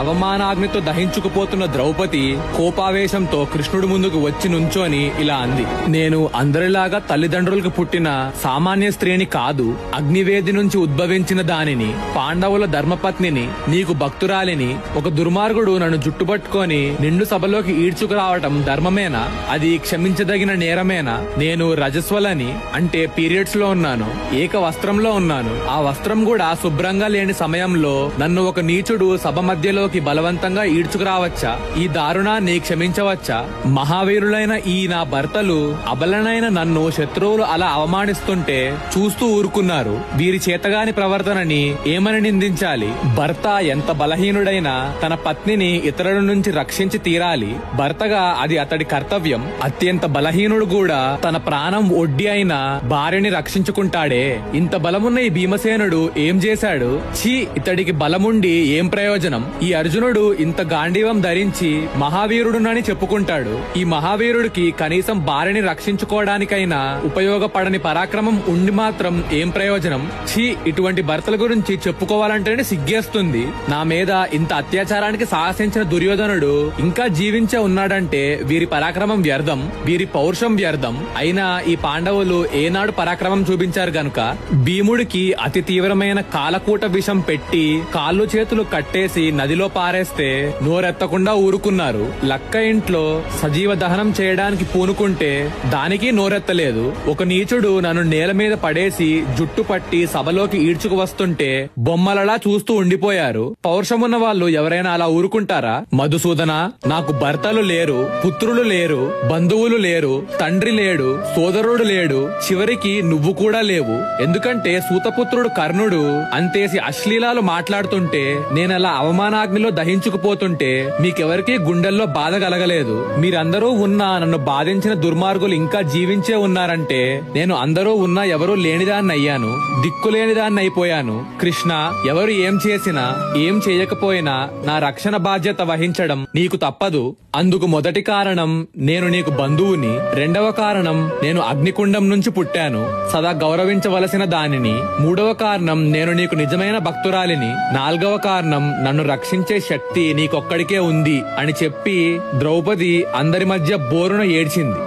అవమానాగ్నితో దహించుకుపోతున్న ద్రౌపది కోపావేశంతో కృష్ణుడి ముందుకు వచ్చి నుంచోని ఇలా అంది. నేను అందరిలాగా తల్లిదండ్రులకు పుట్టిన సామాన్య స్త్రీని కాదు, అగ్నివేది నుంచి ఉద్భవించిన దానిని, పాండవుల ధర్మపత్నిని, నీకు భక్తురాలిని. ఒక దుర్మార్గుడు నన్ను జుట్టుపట్టుకొని నిండు సభలోకి ఈడ్చుకురావటం ధర్మమేనా? అది క్షమించదగిన నేరమేనా? నేను రజస్వలని, అంటే పీరియడ్స్ లో ఉన్నాను, ఏక వస్త్రంలో ఉన్నాను. ఆ వస్త్రం కూడా శుభ్రంగా లేని సమయంలో నన్ను ఒక నీచుడు సభ మధ్యలోకి బలవంతంగా ఈడ్చుకురావచ్చా? ఈ దారుణాన్ని క్షమించవచ్చా? మహావీరులైన ఈ నా భర్తలు అబలనైన నన్ను శత్రువులు అలా అవమానిస్తుంటే చూస్తూ ఊరుకున్నారు. వీరి చేతగాని ప్రవర్తనని ఏమని నిందించాలి? భర్త ఎంత బలహీనుడైనా తన పత్నిని ఇతరుల నుంచి రక్షించి తీరాలి. భర్తగా అది అతడి కర్తవ్యం. అత్యంత బలహీనుడు కూడా తన ప్రాణం ఒడ్డి అయిన భార్యని రక్షించుకుంటాడే. ఇంత బలమున్న ఈ భీమసేనుడు ఏం చేశాడు? ఛీ, ఇతడికి బలముండి ఏం ప్రయోజనం? ఈ అర్జునుడు ఇంత గాంధీవం ధరించి మహావీరుడునని చెప్పుకుంటాడు. ఈ మహావీరుడికి కనీసం భార్యని రక్షించుకోవడానికైనా ఉపయోగపడని పరాక్రమం ఉండి మాత్రం ఏం ప్రయోజనం? ఛీ, ఇటువంటి భర్తల గురించి చెప్పుకోవాలంటేనే సిగ్గేస్తుంది. నా మీద ఇంత అత్యాచారానికి సాహసించిన దుర్యోధనుడు ఇంకా జీవించే ఉన్నాడంటే వీరి పరాక్రమం వ్యర్థం, వీరి పౌరుషం వ్యర్థం. అయినా ఈ పాండవులు ఏనాడు పరాక్రమం చూపించారు గనుక భీముడికి అతి తీవ్రమైన కాలకూట విషం పెట్టి కాళ్ళు చేతులు కట్టేసి నదిలో పారేస్తే నోరెత్తకుండా ఊరుకున్నారు. లక్క ఇంట్లో సజీవ దహనం చేయడానికి పూనుకుంటే దానికి నోరెత్తలేదు. ఒక నీచుడు నన్ను నేల మీద పడేసి జుట్టు పట్టి సభలోకి ఈడ్చుకు వస్తుంటే బొమ్మలలా చూస్తూ ఉండిపోయారు. పౌరుషమున్న వాళ్ళు ఎవరైనా అలా ఊరుకుంటారా? మధుసూదన, నాకు భర్తలు లేరు, పుత్రులు లేరు, బంధువులు లేరు, తండ్రి లేడు, సోదరుడు లేడు, చివరికి నువ్వు కూడా లేవు. ఎందుకంటే సూతపుత్రుడు కర్ణుడు అంతేసి అశ్లీలాలు మాట్లాడుతుంటే నేనలా అవమానాగ్నిలో దహించుకుపోతుంటే మీకెవరికీ గుండెల్లో బాధ కలగలేదు. మీరందరూ ఉన్నా నన్ను బాధించిన దుర్మార్గులు ఇంకా జీవించే ఉన్నారంటే నేను అందరూ ఉన్నా ఎవరూ లేనిదాన్ని అయ్యాను, దిక్కులేనిదాన్ని అయిపోయాను. కృష్ణ, ఎవరు ఏం చేసినా ఏం చేయకపోయినా నా రక్షణ బాధ్యత వహించడం నీకు తప్పదు. అందుకు మొదటి కారణం నేను నీకు బంధువుని, రెండవ కారణం నేను అగ్నికుండం నుంచి పుట్టాను, సదా గౌరవించవలసిన దానిని, మూడవ కారణం నేను నీకు నిజమైన భక్తురాలిని, నాలుగవ కారణం నన్ను రక్షించే శక్తి నీకొక్కడికే ఉంది అని చెప్పి ద్రౌపది అందరి మధ్య బోరున ఏడ్చింది.